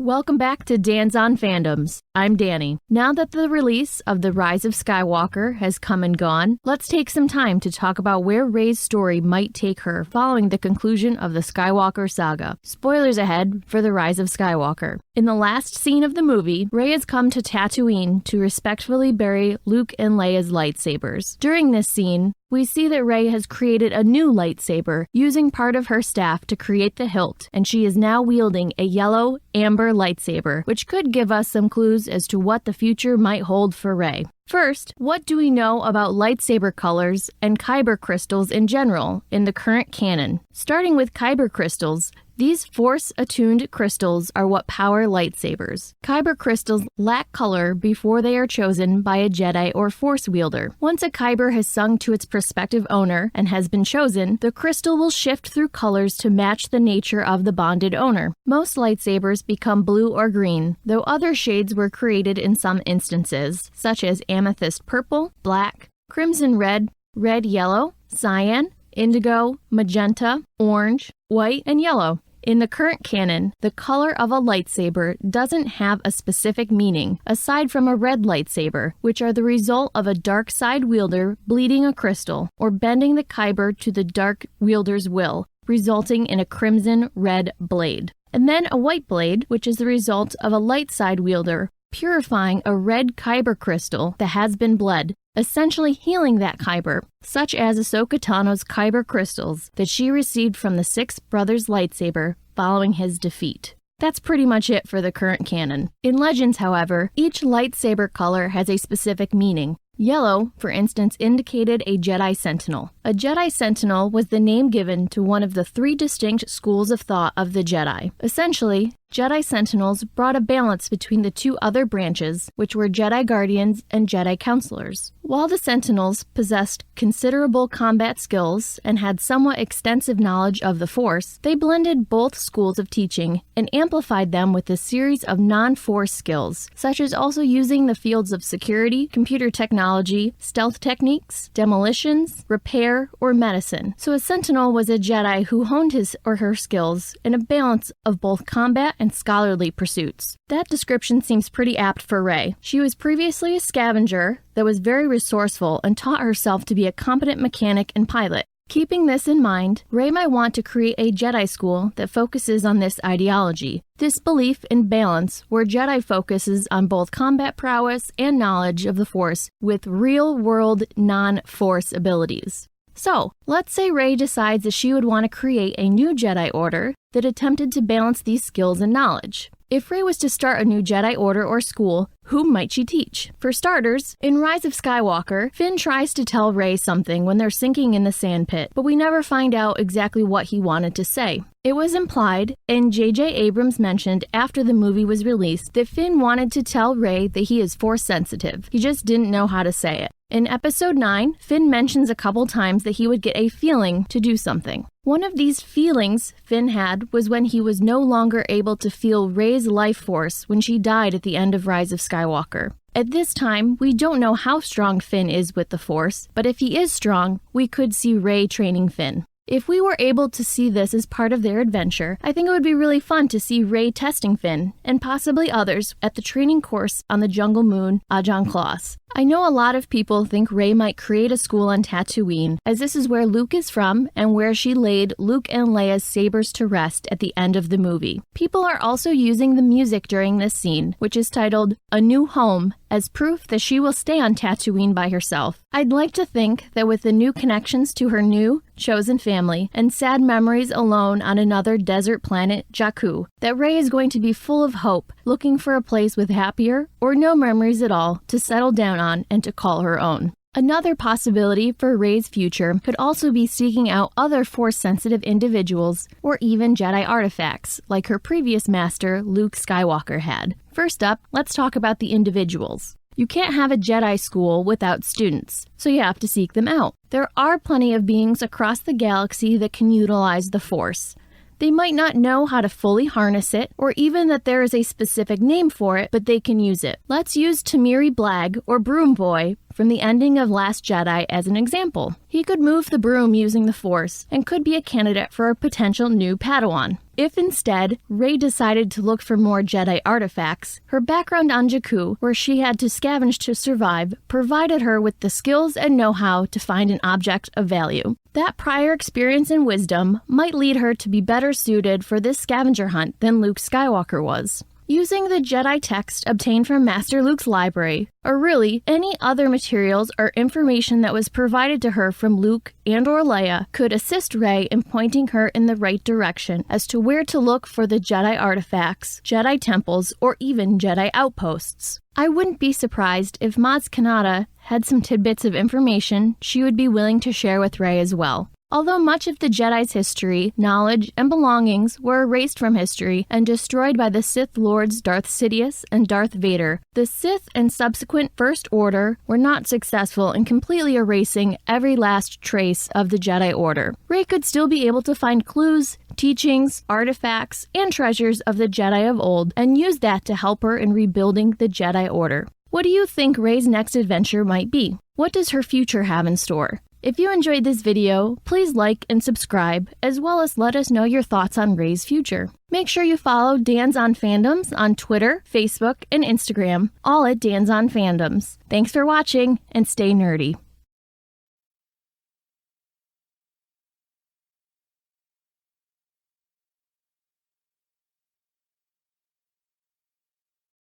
Welcome back to Dan's on Fandoms. I'm Dani. Now that the release of the Rise of Skywalker has come and gone, let's take some time to talk about where Rey's story might take her following the conclusion of the Skywalker saga. Spoilers ahead for the Rise of Skywalker. In the last scene of the movie, Rey has come to Tatooine to respectfully bury Luke and Leia's lightsabers. During this scene, we see that Rey has created a new lightsaber using part of her staff to create the hilt, and she is now wielding a yellow amber lightsaber, which could give us some clues as to what the future might hold for Rey. First, what do we know about lightsaber colors and kyber crystals in general in the current canon? Starting with kyber crystals, these Force-attuned crystals are what power lightsabers. Kyber crystals lack color before they are chosen by a Jedi or Force wielder. Once a kyber has sung to its prospective owner and has been chosen, the crystal will shift through colors to match the nature of the bonded owner. Most lightsabers become blue or green, though other shades were created in some instances, such as amethyst purple, black, crimson red, red yellow, cyan, indigo, magenta, orange, white, and yellow. In the current canon, the color of a lightsaber doesn't have a specific meaning, aside from a red lightsaber, which are the result of a dark side wielder bleeding a crystal, or bending the kyber to the dark wielder's will, resulting in a crimson red blade. And then a white blade, which is the result of a light side wielder, purifying a red kyber crystal that has been bled, essentially healing that kyber, such as Ahsoka Tano's kyber crystals that she received from the Six Brothers lightsaber following his defeat. That's pretty much it for the current canon. In Legends, however, each lightsaber color has a specific meaning. Yellow, for instance, indicated a Jedi Sentinel. A Jedi Sentinel was the name given to one of the three distinct schools of thought of the Jedi. Essentially, Jedi Sentinels brought a balance between the two other branches, which were Jedi Guardians and Jedi Counselors. While the Sentinels possessed considerable combat skills and had somewhat extensive knowledge of the Force, they blended both schools of teaching and amplified them with a series of non-Force skills, such as also using the fields of security, computer technology, stealth techniques, demolitions, repair, or medicine. So a Sentinel was a Jedi who honed his or her skills in a balance of both combat and scholarly pursuits. That description seems pretty apt for Rey. She was previously a scavenger that was very resourceful and taught herself to be a competent mechanic and pilot. Keeping this in mind, Rey might want to create a Jedi school that focuses on this ideology. This belief in balance, where Jedi focuses on both combat prowess and knowledge of the Force with real-world non-Force abilities. So, let's say Rey decides that she would want to create a new Jedi Order that attempted to balance these skills and knowledge. If Rey was to start a new Jedi Order or school, whom might she teach? For starters, in Rise of Skywalker, Finn tries to tell Rey something when they're sinking in the sand pit, but we never find out exactly what he wanted to say. It was implied, and J.J. Abrams mentioned after the movie was released, that Finn wanted to tell Rey that he is Force sensitive. He just didn't know how to say it. In Episode 9, Finn mentions a couple times that he would get a feeling to do something. One of these feelings Finn had was when he was no longer able to feel Rey's life force when she died at the end of Rise of Skywalker. At this time, we don't know how strong Finn is with the Force, but if he is strong, we could see Rey training Finn. If we were able to see this as part of their adventure, I think it would be really fun to see Rey testing Finn, and possibly others, at the training course on the jungle moon, Ajan Kloss. I know a lot of people think Rey might create a school on Tatooine, as this is where Luke is from and where she laid Luke and Leia's sabers to rest at the end of the movie. People are also using the music during this scene, which is titled A New Home, as proof that she will stay on Tatooine by herself. I'd like to think that with the new connections to her new, chosen family, and sad memories alone on another desert planet, Jakku, that Rey is going to be full of hope, looking for a place with happier, or no memories at all, to settle down on and to call her own. Another possibility for Rey's future could also be seeking out other Force-sensitive individuals or even Jedi artifacts, like her previous master, Luke Skywalker, had. First up, let's talk about the individuals. You can't have a Jedi school without students, so you have to seek them out. There are plenty of beings across the galaxy that can utilize the Force. They might not know how to fully harness it, or even that there is a specific name for it, but they can use it. Let's use Temiri Blag, or Broom Boy, from the ending of Last Jedi as an example. He could move the broom using the Force, and could be a candidate for a potential new Padawan. If instead, Rey decided to look for more Jedi artifacts, her background on Jakku, where she had to scavenge to survive, provided her with the skills and know-how to find an object of value. That prior experience and wisdom might lead her to be better suited for this scavenger hunt than Luke Skywalker was. Using the Jedi text obtained from Master Luke's library, or really any other materials or information that was provided to her from Luke and/or Leia, could assist Rey in pointing her in the right direction as to where to look for the Jedi artifacts, Jedi temples, or even Jedi outposts. I wouldn't be surprised if Maz Kanata had some tidbits of information she would be willing to share with Rey as well. Although much of the Jedi's history, knowledge, and belongings were erased from history and destroyed by the Sith Lords Darth Sidious and Darth Vader, the Sith and subsequent First Order were not successful in completely erasing every last trace of the Jedi Order. Rey could still be able to find clues, teachings, artifacts, and treasures of the Jedi of old and use that to help her in rebuilding the Jedi Order. What do you think Rey's next adventure might be? What does her future have in store? If you enjoyed this video, please like and subscribe, as well as let us know your thoughts on Rey's future. Make sure you follow Dan's on Fandoms on Twitter, Facebook, and Instagram, all at Dan's on Fandoms. Thanks for watching, and stay nerdy.